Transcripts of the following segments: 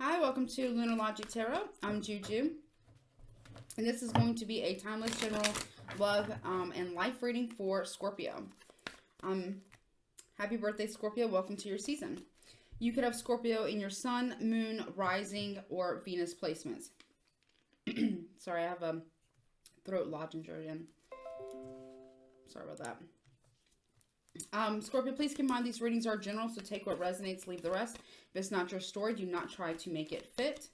Hi, welcome to Lunar Logic Tarot. I'm Juju, and this is going to be a timeless general love and life reading for Scorpio. Happy birthday, Scorpio. Welcome to your season. You could have Scorpio in your sun, moon, rising, or Venus placements. Sorry, I have a throat lozenge in. Sorry about that. Scorpio, please keep in mind these readings are general, so take what resonates, leave the rest. If it's not your story, do not try to make it fit.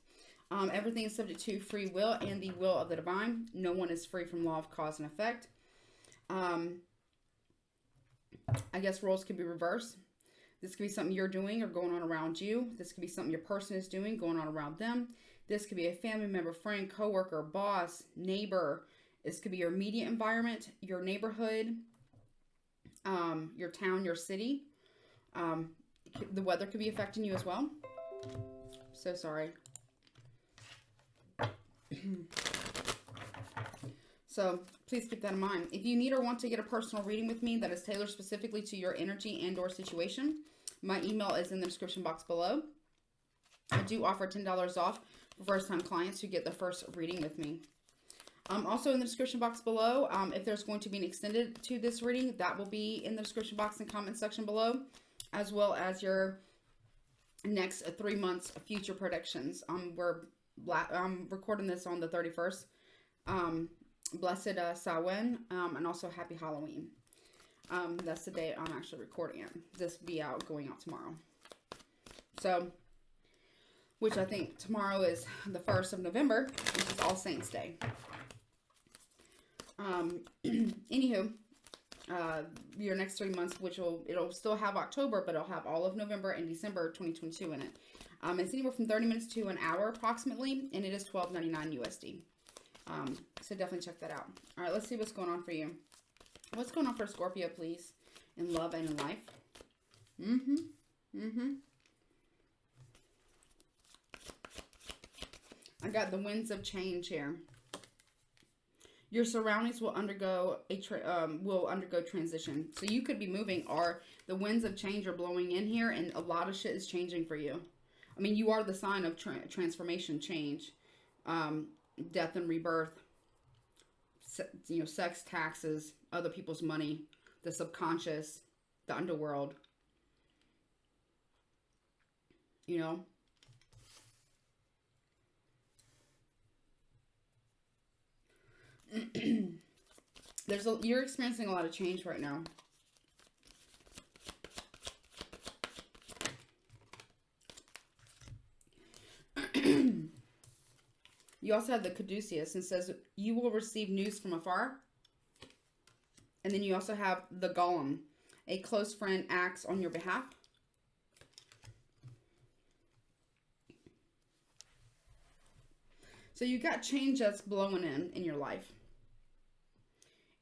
Everything is subject to free will and the will of the divine. No one is free from law of cause and effect. I guess roles could be reversed. This could be something you're doing or going on around you. This could be something your person is doing, going on around them. This could be a family member, friend, coworker, boss, neighbor. This could be your immediate environment, your neighborhood, your town, your city. The weather could be affecting you as well. So sorry. So please keep that in mind. If you need or want to get a personal reading with me that is tailored specifically to your energy and or situation, my email is in the description box below. I do offer $10 off for first-time clients who get the first reading with me. Also in the description box below, if there's going to be an extended to this reading, that will be in the description box and comment section below, as well as your next 3 months future predictions. I'm recording this on the 31st. Blessed Samhain, and also Happy Halloween. That's the day I'm actually recording it. This will be going out tomorrow. So, which I think tomorrow is the 1st of November, which is All Saints Day. Anywho, your next 3 months, it'll still have October, but it'll have all of November and December 2022 in it. It's anywhere from 30 minutes to an hour approximately, and it is $12.99 USD. So definitely check that out. All right, let's see what's going on for you. What's going on for Scorpio, please, in love and in life? I got the winds of change here. Your surroundings will undergo transition. So you could be moving, or the winds of change are blowing in here, and a lot of shit is changing for you. I mean, you are the sign of transformation, change, death and rebirth. Sex, taxes, other people's money, the subconscious, the underworld. You know. You're experiencing a lot of change right now. You also have the caduceus, and says you will receive news from afar. And then you also have the golem, a close friend acts on your behalf. So you got change that's blowing in your life.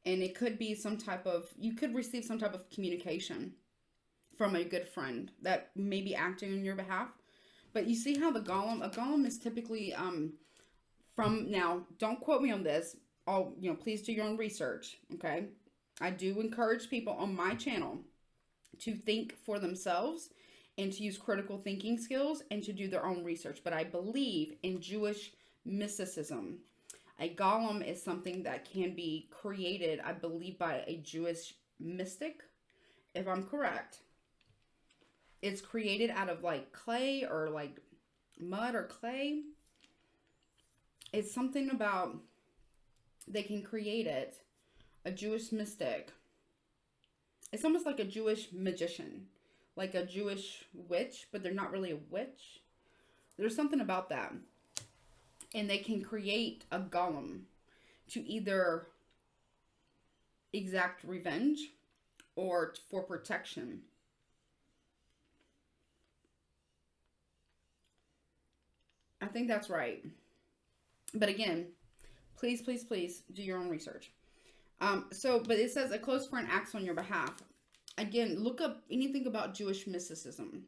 And it could be you could receive some type of communication from a good friend that may be acting on your behalf. But you see how a golem is typically, now, don't quote me on this. Please do your own research, okay? I do encourage people on my channel to think for themselves and to use critical thinking skills and to do their own research. But I believe in Jewish mysticism. A golem is something that can be created, I believe, by a Jewish mystic, if I'm correct. It's created out of like clay or like mud or clay. It's something about they can create it. A Jewish mystic. It's almost like a Jewish magician, like a Jewish witch, but they're not really a witch. There's something about that. And they can create a golem to either exact revenge or for protection. I think that's right. But again, please, please, please do your own research. But it says a close friend acts on your behalf. Again, look up anything about Jewish mysticism.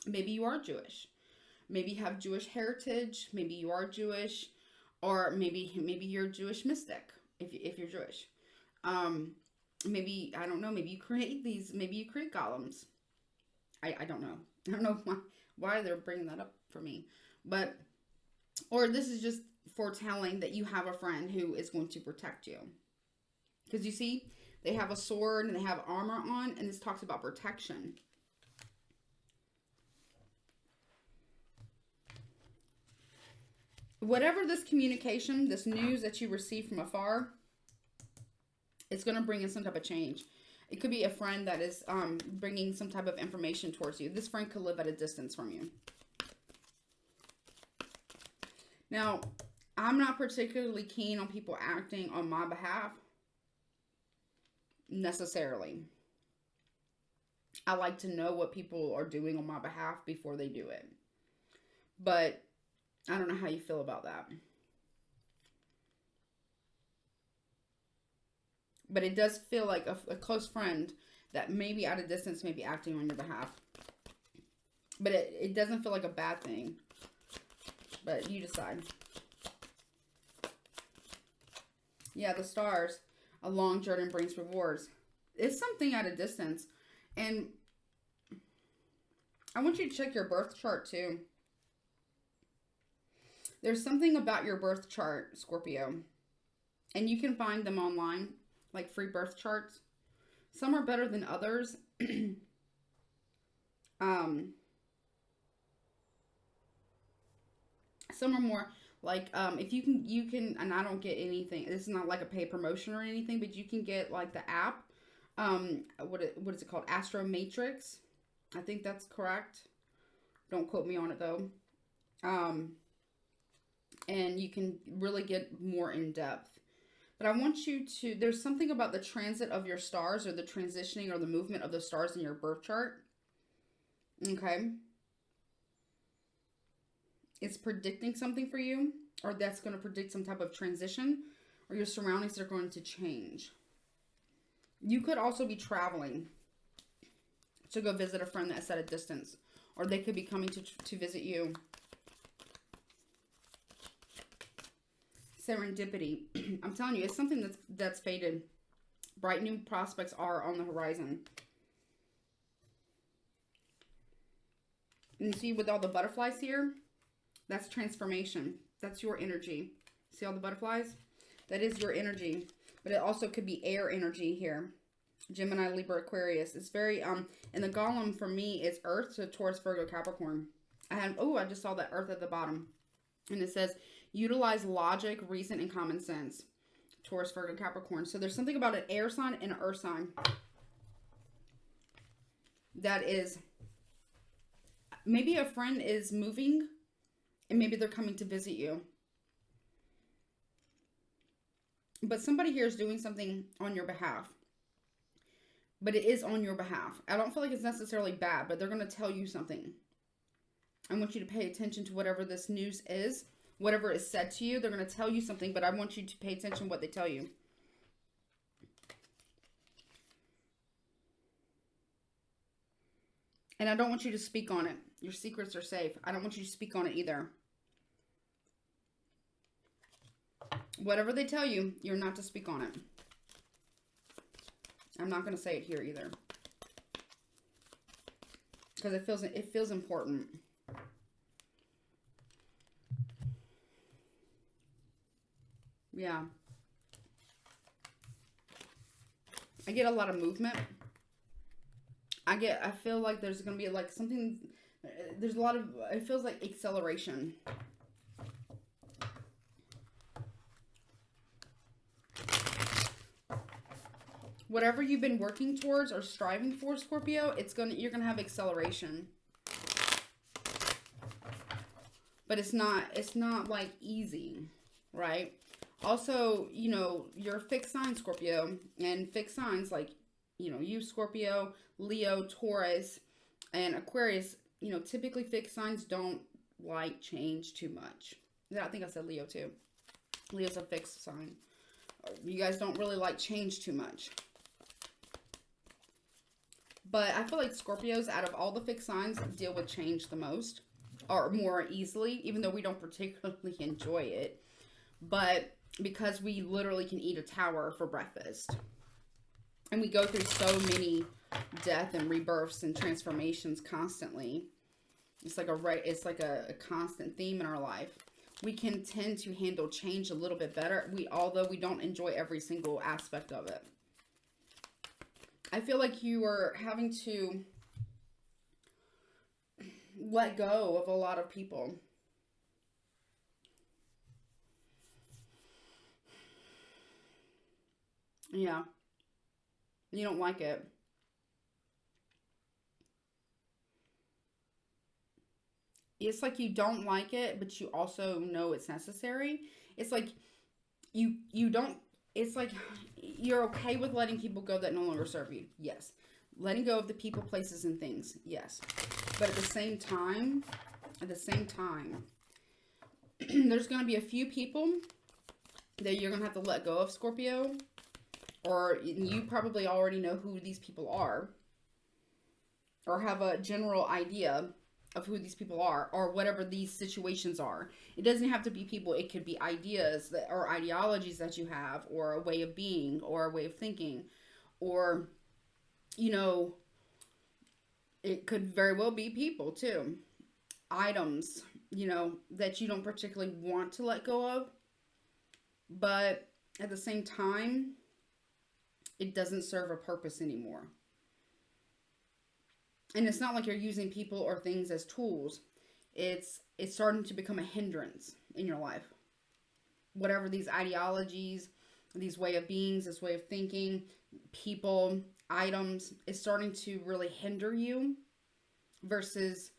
Maybe you are Jewish. Maybe you have Jewish heritage. Maybe you are Jewish, or maybe you're a Jewish mystic if you're Jewish. Maybe, I don't know. Maybe you create these. Maybe you create golems. I don't know. I don't know why they're bringing that up for me. But, or this is just foretelling that you have a friend who is going to protect you. Because you see, they have a sword and they have armor on, and this talks about protection. Whatever this communication, this news that you receive from afar, it's going to bring in some type of change. It could be a friend that is bringing some type of information towards you. This friend could live at a distance from you. Now, I'm not particularly keen on people acting on my behalf, necessarily. I like to know what people are doing on my behalf before they do it. But I don't know how you feel about that. But it does feel like a close friend that maybe at a distance may be acting on your behalf. But it doesn't feel like a bad thing. But you decide. Yeah, the stars. A long journey brings rewards. It's something at a distance. And I want you to check your birth chart too. There's something about your birth chart, Scorpio. And you can find them online, like free birth charts. Some are better than others. Some are more like, if you can, and I don't get anything. This is not like a paid promotion or anything, but you can get like the app. What is it called? Astro Matrix. I think that's correct. Don't quote me on it though. And you can really get more in depth. But I want you to, there's something about the transit of your stars or the transitioning or the movement of the stars in your birth chart. Okay. It's predicting something for you, or that's going to predict some type of transition, or your surroundings are going to change. You could also be traveling to go visit a friend that's at a distance, or they could be coming to visit you. Serendipity. I'm telling you, it's something that's faded. Bright new prospects are on the horizon. And you see with all the butterflies here, that's transformation. That's your energy. See all the butterflies? That is your energy. But it also could be air energy here. Gemini, Libra, Aquarius. It's very, and the golem for me is Earth, so Taurus, Virgo, Capricorn. I just saw that Earth at the bottom. And it says, utilize logic, reason, and common sense. Taurus, Virgo, Capricorn. So there's something about an air sign and an earth sign that is, maybe a friend is moving and maybe they're coming to visit you. But somebody here is doing something on your behalf. But it is on your behalf. I don't feel like it's necessarily bad, but they're going to tell you something. I want you to pay attention to whatever this news is. Whatever is said to you, they're going to tell you something, but I want you to pay attention to what they tell you. And I don't want you to speak on it. Your secrets are safe. I don't want you to speak on it either. Whatever they tell you, you're not to speak on it. I'm not going to say it here either. Because it feels important. Yeah. I get a lot of movement. I feel like there's going to be like something, there's a lot of, it feels like acceleration. Whatever you've been working towards or striving for, Scorpio, you're going to have acceleration. But it's not like easy, right? Also, you know, you're a fixed sign, Scorpio, and fixed signs like, you know, you, Scorpio, Leo, Taurus, and Aquarius, you know, typically fixed signs don't like change too much. I think I said Leo too. Leo's a fixed sign. You guys don't really like change too much. But I feel like Scorpios, out of all the fixed signs, deal with change the most, or more easily, even though we don't particularly enjoy it. But because we literally can eat a tower for breakfast. And we go through so many death and rebirths and transformations constantly. It's like a constant theme in our life. We can tend to handle change a little bit better. Although we don't enjoy every single aspect of it. I feel like you are having to let go of a lot of people. Yeah. You don't like it. It's like you don't like it, but you also know it's necessary. It's like you don't, it's like you're okay with letting people go that no longer serve you. Yes. Letting go of the people, places, and things. Yes. But at the same time, there's going to be a few people that you're going to have to let go of, Scorpio. Or you probably already know who these people are. Or have a general idea of who these people are. Or whatever these situations are. It doesn't have to be people. It could be ideas that, or ideologies that you have. Or a way of being. Or a way of thinking. Or, you know, it could very well be people too. Items, you know, that you don't particularly want to let go of. But at the same time, it doesn't serve a purpose anymore. And it's not like you're using people or things as tools. It's starting to become a hindrance in your life. Whatever these ideologies, these way of beings, this way of thinking, people, items, is starting to really hinder you versus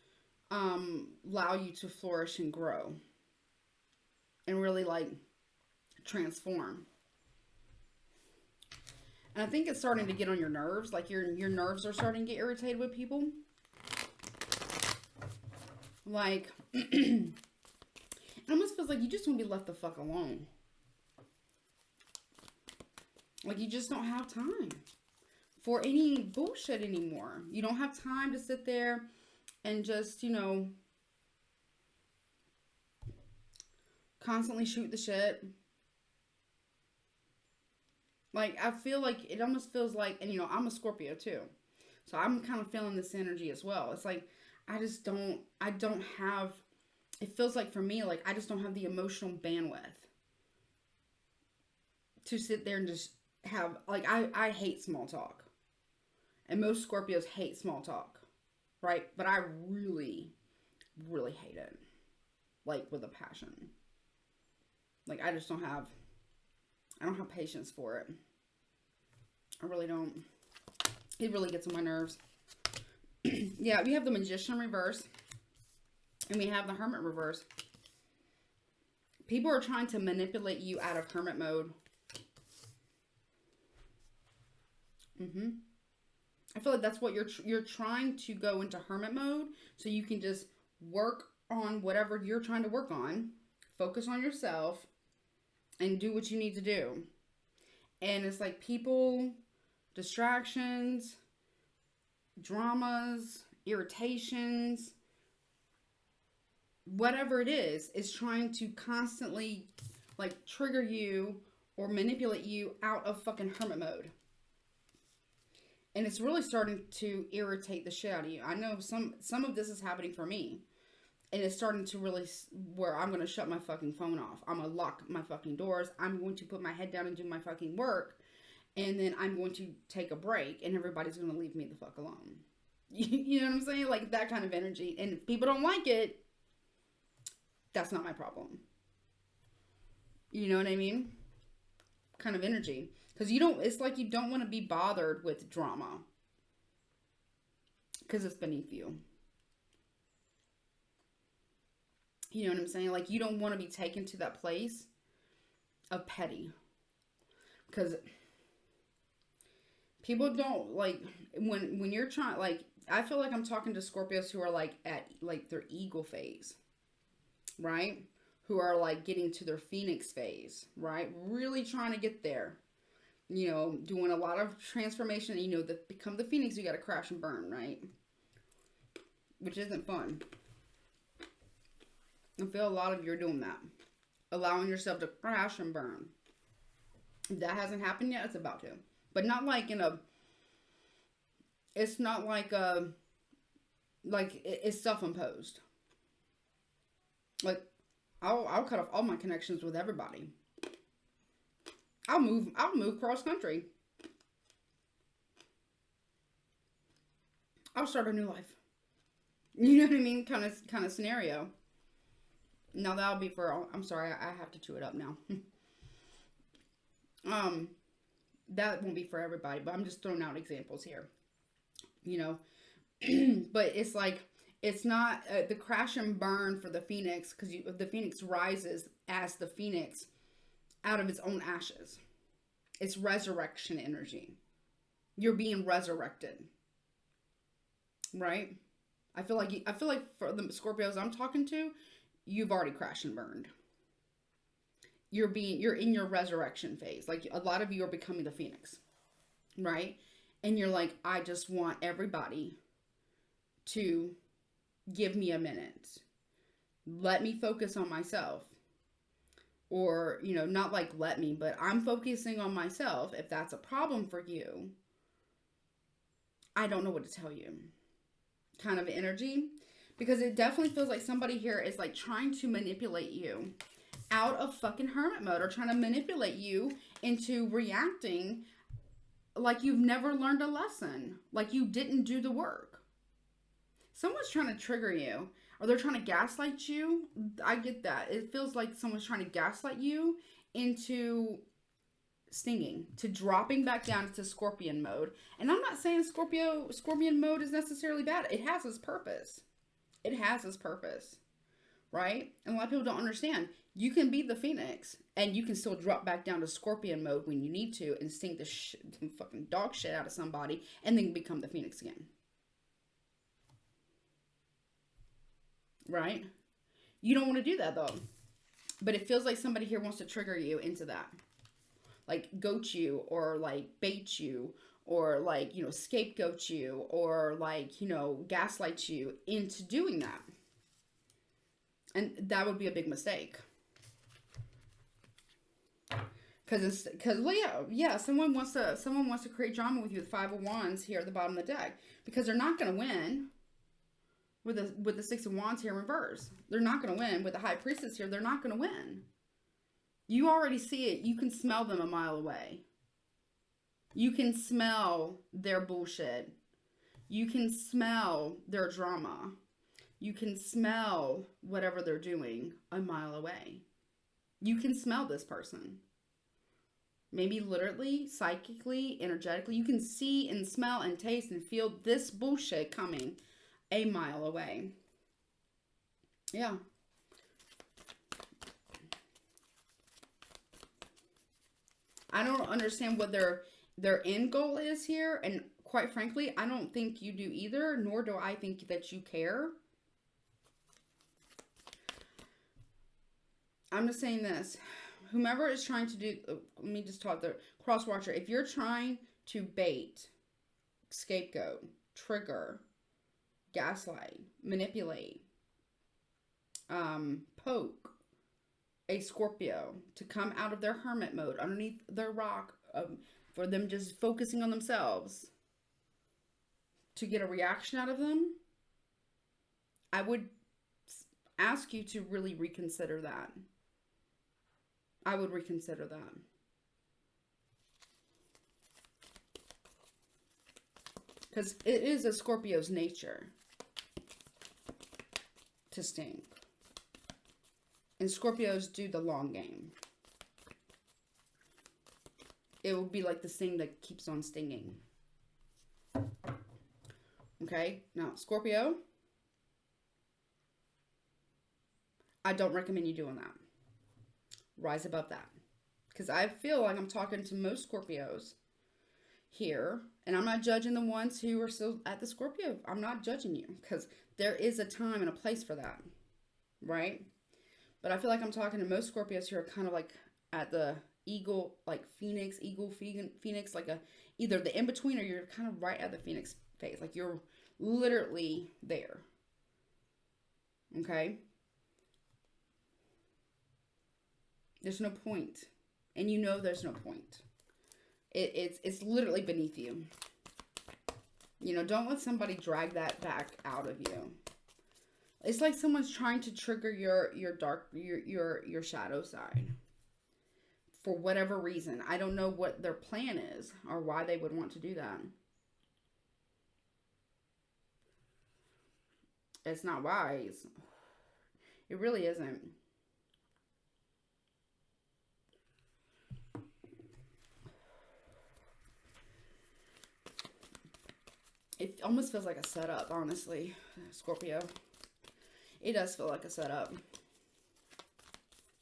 allow you to flourish and grow and really like transform. And I think it's starting to get on your nerves. Like your nerves are starting to get irritated with people. Like, it almost feels like you just want to be left the fuck alone. Like you just don't have time for any bullshit anymore. You don't have time to sit there and just, you know, constantly shoot the shit. Like, I feel like, it almost feels like, and you know, I'm a Scorpio too. So I'm kind of feeling this energy as well. It's like, I don't have, it feels like for me, like, I just don't have the emotional bandwidth to sit there and just have, like, I hate small talk. And most Scorpios hate small talk, right? But I really, really hate it. Like, with a passion. Like, I don't have patience for it. I really don't. It really gets on my nerves. Yeah, we have the Magician reverse. And we have the Hermit reverse. People are trying to manipulate you out of Hermit mode. I feel like that's what you're trying to go into Hermit mode. So you can just work on whatever you're trying to work on. Focus on yourself. And do what you need to do. And it's like people, distractions, dramas, irritations, whatever it is trying to constantly like trigger you or manipulate you out of fucking Hermit mode. And it's really starting to irritate the shit out of you. I know some of this is happening for me. And it's starting to really, where I'm going to shut my fucking phone off. I'm going to lock my fucking doors. I'm going to put my head down and do my fucking work. And then I'm going to take a break. And everybody's going to leave me the fuck alone. You know what I'm saying? Like that kind of energy. And if people don't like it, that's not my problem. You know what I mean? Kind of energy. Because it's like you don't want to be bothered with drama. Because it's beneath you. You know what I'm saying? Like, you don't want to be taken to that place of petty. Because people don't, like, when you're trying, like, I feel like I'm talking to Scorpios who are, like, at, like, their eagle phase. Right? Who are, like, getting to their phoenix phase. Right? Really trying to get there. You know, doing a lot of transformation. You know, to become the phoenix, you got to crash and burn, right? Which isn't fun. I feel a lot of you are doing that. Allowing yourself to crash and burn. If that hasn't happened yet, it's about to. But not like in a... It's not like a... like it's self-imposed. Like I'll cut off all my connections with everybody. I'll move cross country. I'll start a new life. You know what I mean? Kind of scenario. Now that'll be for, I'm sorry, I have to chew it up now. That won't be for everybody, but I'm just throwing out examples here. You know, but it's like, it's not the crash and burn for the phoenix, because the phoenix rises as the phoenix out of its own ashes. It's resurrection energy. You're being resurrected, right? I feel like for the Scorpios I'm talking to, you've already crashed and burned. You're in your resurrection phase. Like a lot of you are becoming the phoenix, right? And you're like, I just want everybody to give me a minute. Let me focus on myself. Or, you know, not like let me, but I'm focusing on myself. If that's a problem for you, I don't know what to tell you. Kind of energy. Because it definitely feels like somebody here is like trying to manipulate you out of fucking hermit mode, or trying to manipulate you into reacting like you've never learned a lesson, like you didn't do the work. Someone's trying to trigger you, or they're trying to gaslight you. I get that. It feels like someone's trying to gaslight you into stinging, to dropping back down to scorpion mode. And I'm not saying scorpion mode is necessarily bad. It has its purpose. It has its purpose, right? And a lot of people don't understand. You can be the phoenix and you can still drop back down to scorpion mode when you need to and sting the fucking dog shit out of somebody and then become the phoenix again. Right? You don't want to do that though. But it feels like somebody here wants to trigger you into that. Like goat you, or like bait you, or like, you know, scapegoat you, or like, you know, gaslight you into doing that. And that would be a big mistake. Because yeah, someone wants to create drama with you with 5 of Wands here at the bottom of the deck, because they're not going to win with the 6 of Wands here in reverse. They're not going to win with the High Priestess here. They're not going to win. You already see it. You can smell them a mile away. You can smell their bullshit. You can smell their drama. You can smell whatever they're doing a mile away. You can smell this person. Maybe literally, psychically, energetically. You can see and smell and taste and feel this bullshit coming a mile away. Yeah. I don't understand what their end goal is here. And quite frankly, I don't think you do either, nor do I think that you care. I'm just saying this. Whomever is trying to do, let me just talk the cross watcher. If you're trying to bait, scapegoat, trigger, gaslight, manipulate, poke a Scorpio to come out of their hermit mode underneath their rock, for them just focusing on themselves to get a reaction out of them, I would ask you to really reconsider that. I would reconsider that. Because it is a Scorpio's nature to sting. And Scorpios do the long game. It will be like the sting that keeps on stinging. Okay? Now, Scorpio, I don't recommend you doing that. Rise above that. Because I feel like I'm talking to most Scorpios here. And I'm not judging the ones who are still at the Scorpio. I'm not judging you. Because there is a time and a place for that. Right? But I feel like I'm talking to most Scorpios who are kind of like at the eagle, like phoenix, phoenix, like either the in-between, or you're kind of right at the phoenix phase. Like you're literally there. Okay? There's no point. And you know there's no point. It's literally beneath you. You know, don't let somebody drag that back out of you. It's like someone's trying to trigger your shadow side. For whatever reason. I don't know what their plan is or why they would want to do that. It's not wise. It really isn't. It almost feels like a setup, honestly, Scorpio. It does feel like a setup,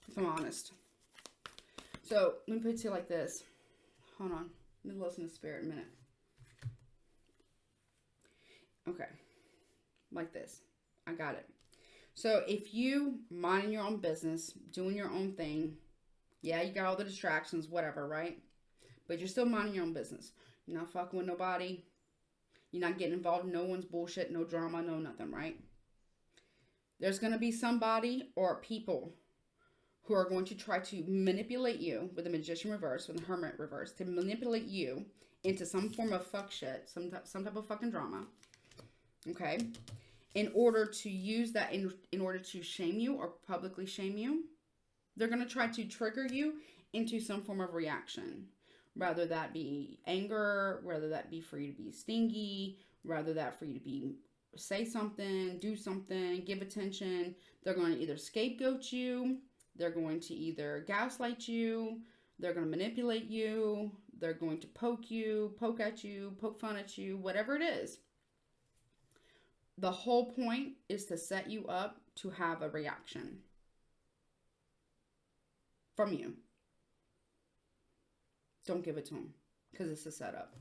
if I'm honest. So, let me put it to you like this. Hold on. Let me listen to Spirit a minute. Okay. Like this. I got it. So, if you minding your own business, doing your own thing, yeah, you got all the distractions, whatever, right? But you're still minding your own business. You're not fucking with nobody. You're not getting involved in no one's bullshit, no drama, no nothing, right? There's going to be somebody or people who are going to try to manipulate you with the Magician reverse, with the Hermit reverse, to manipulate you into some form of fuck shit, some type of fucking drama, okay? In order to use that, in order to shame you or publicly shame you, they're going to try to trigger you into some form of reaction. Rather that be anger, whether that be for you to be stingy, rather that for you to be say something, do something, give attention. They're going to either scapegoat you, they're going to either gaslight you, they're going to manipulate you, they're going to poke you, poke at you, poke fun at you, whatever it is. The whole point is to set you up to have a reaction from you. Don't give it to them because it's a setup.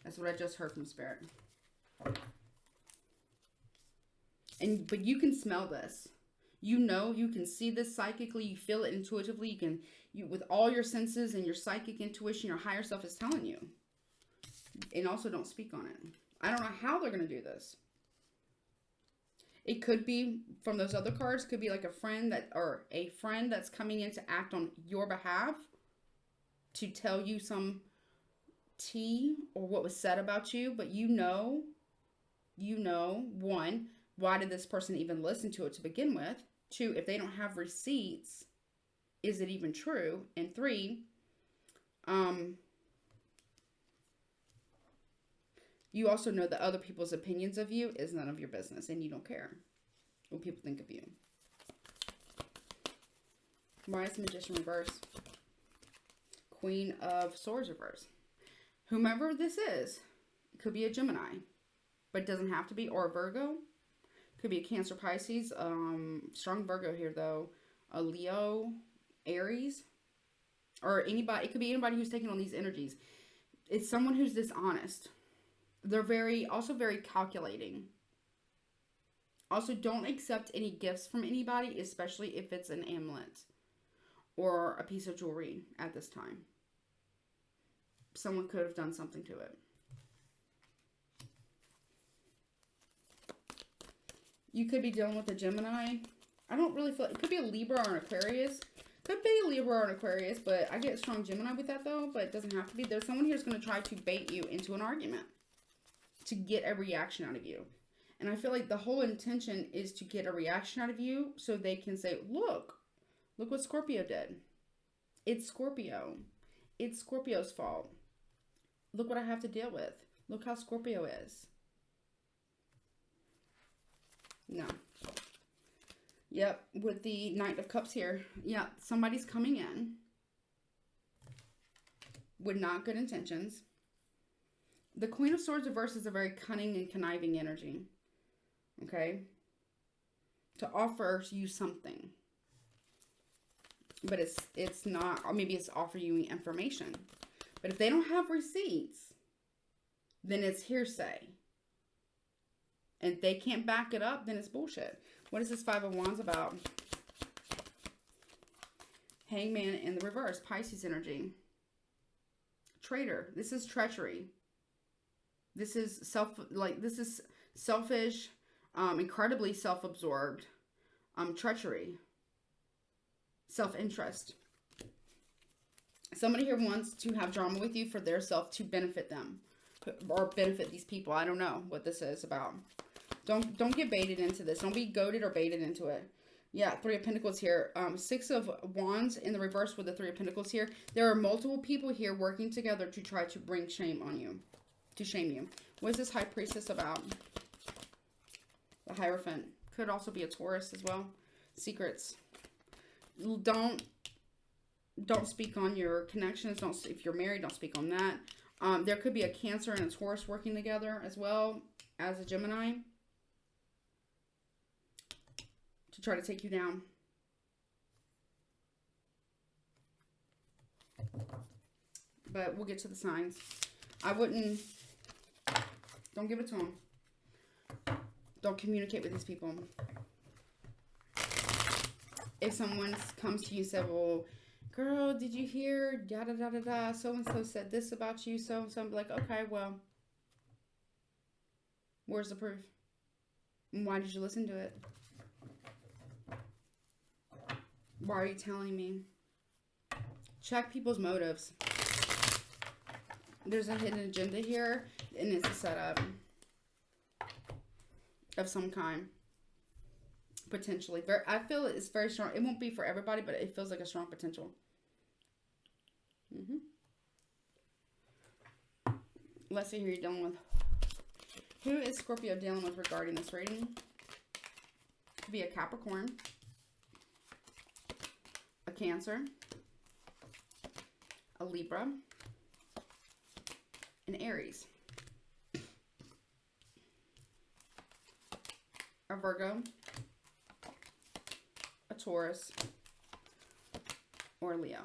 That's what I just heard from Spirit. But you can smell this. You know, you can see this psychically. You feel it intuitively. You with all your senses and your psychic intuition, your higher self is telling you. And also don't speak on it. I don't know how they're going to do this. It could be from those other cards. Could be like a friend that's coming in to act on your behalf, to tell you some tea or what was said about you, but you know, one, why did this person even listen to it to begin with? Two, if they don't have receipts, is it even true? And three, you also know that other people's opinions of you is none of your business, and you don't care what people think of you. Why is the Magician reverse? Queen of Swords reverse. Whomever this is, it could be a Gemini, but it doesn't have to be, or a Virgo. Could be a Cancer, Pisces, strong Virgo here though, a Leo, Aries, or anybody. It could be anybody who's taking on these energies. It's someone who's dishonest. They're also very calculating. Also, don't accept any gifts from anybody, especially if it's an amulet or a piece of jewelry at this time. Someone could have done something to it. You could be dealing with a Gemini. I don't really feel... It could be a Libra or an Aquarius. Could be a Libra or an Aquarius, but I get strong Gemini with that though, but it doesn't have to be. There's someone here who's going to try to bait you into an argument to get a reaction out of you. And I feel like the whole intention is to get a reaction out of you so they can say, look what Scorpio did. It's Scorpio. It's Scorpio's fault. Look what I have to deal with. Look how Scorpio is. No. Yep, with the Knight of Cups here. Yeah, somebody's coming in with not good intentions. The Queen of Swords reverse is a very cunning and conniving energy. Okay? To offer you something. But it's not, or maybe it's offering you information. But if they don't have receipts, then it's hearsay. And if they can't back it up, then it's bullshit. What is this Five of Wands about? Hangman in the reverse. Pisces energy. Traitor. This is treachery. This is selfish, incredibly self-absorbed, treachery. Self-interest. Somebody here wants to have drama with you for their self to benefit them. or benefit these people. I don't know what this is about. Don't get baited into this. Don't be goaded or baited into it. Yeah, Three of Pentacles here. Six of Wands in the reverse with the Three of Pentacles here. There are multiple people here working together to try to bring shame on you. To shame you. What is this High Priestess about? The Hierophant. Could also be a Taurus as well. Secrets. Don't speak on your connections. If you're married, don't speak on that. There could be a Cancer and a Taurus working together as well as a Gemini to try to take you down. But we'll get to the signs. I wouldn't. Don't give it to them. Don't communicate with these people. If someone comes to you and says, well, girl, did you hear? Yada, da, da, da. So-and-so said this about you. So-and-so. I'm like, okay, well, where's the proof? And why did you listen to it? Why are you telling me? Check people's motives. There's a hidden agenda here, and it's a setup of some kind. Potentially. I feel it's very strong. It won't be for everybody, but it feels like a strong potential. Let's see who you're dealing with. Who is Scorpio dealing with regarding this reading? Could be a Capricorn, a Cancer, a Libra, an Aries, a Virgo, a Taurus, or Leo.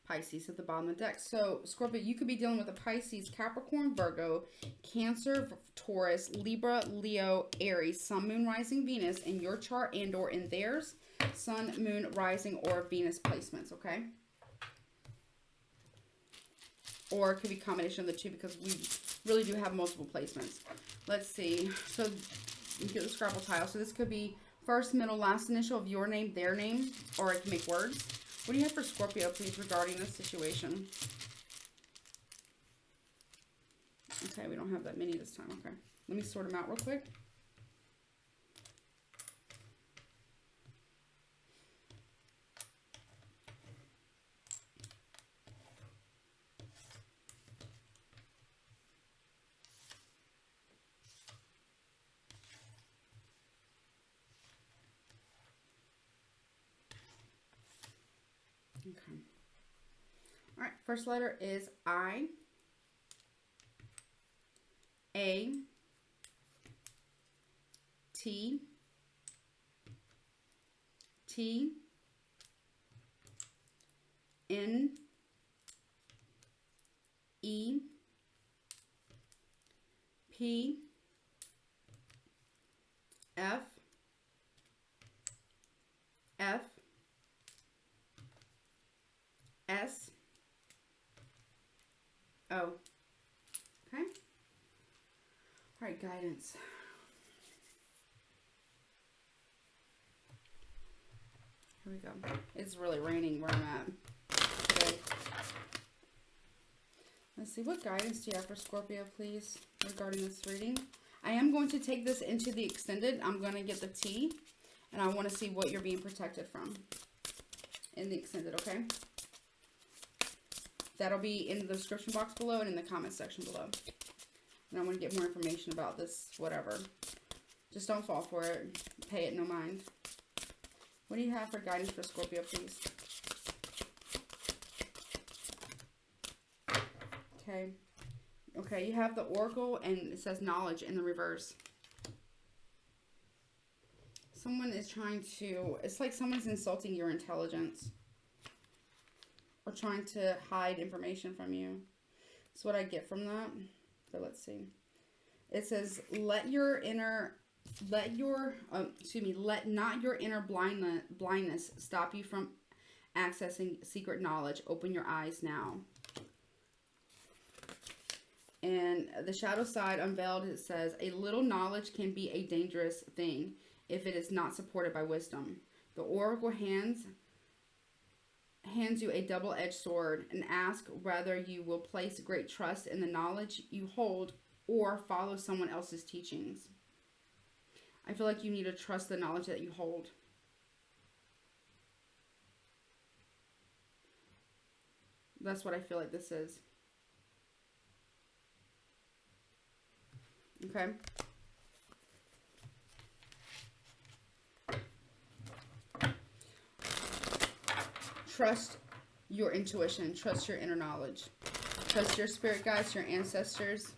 Pisces at the bottom of the deck. So, Scorpio, you could be dealing with a Pisces, Capricorn, Virgo, Cancer, Taurus, Libra, Leo, Aries, Sun, Moon, Rising, Venus in your chart and or in theirs. Sun, Moon, Rising, or Venus placements, okay? Or it could be a combination of the two because we really do have multiple placements. Let's see. So, you get the Scrabble tile. So, this could be first, middle, last initial of your name, their name, or it can make words. What do you have for Scorpio, please, regarding this situation? Okay, we don't have that many this time. Okay. Let me sort them out real quick. Okay. All right, first letter is I, A, T, T, N, E, P, F, F, S, O. Okay. All right, guidance. Here we go. It's really raining where I'm at today. Let's see. What guidance do you have for Scorpio, please, regarding this reading? I am going to take this into the extended. I'm going to get the T, and I want to see what you're being protected from in the extended, okay? That'll be in the description box below and in the comment section below. And I want to get more information about this, whatever. Just don't fall for it. Pay it no mind. What do you have for guidance for Scorpio, please? Okay. Okay, you have the Oracle and it says knowledge in the reverse. Someone is trying to, it's like someone's insulting your intelligence. Or trying to hide information from you. That's what I get from that. So let's see. It says, let not your inner blindness stop you from accessing secret knowledge. Open your eyes now. And the shadow side unveiled, it says, a little knowledge can be a dangerous thing if it is not supported by wisdom. The oracle hands hands you a double-edged sword and ask whether you will place great trust in the knowledge you hold or follow someone else's teachings. I feel like you need to trust the knowledge that you hold. That's what I feel like this is. Okay. Trust your intuition. Trust your inner knowledge. Trust your spirit guides, your ancestors,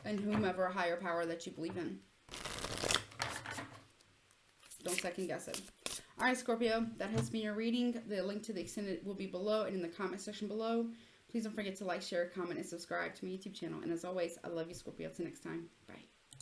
and whomever higher power that you believe in. Don't second guess it. All right, Scorpio, that has been your reading. The link to the extended will be below and in the comment section below. Please don't forget to like, share, comment, and subscribe to my YouTube channel. And as always, I love you, Scorpio. Till next time.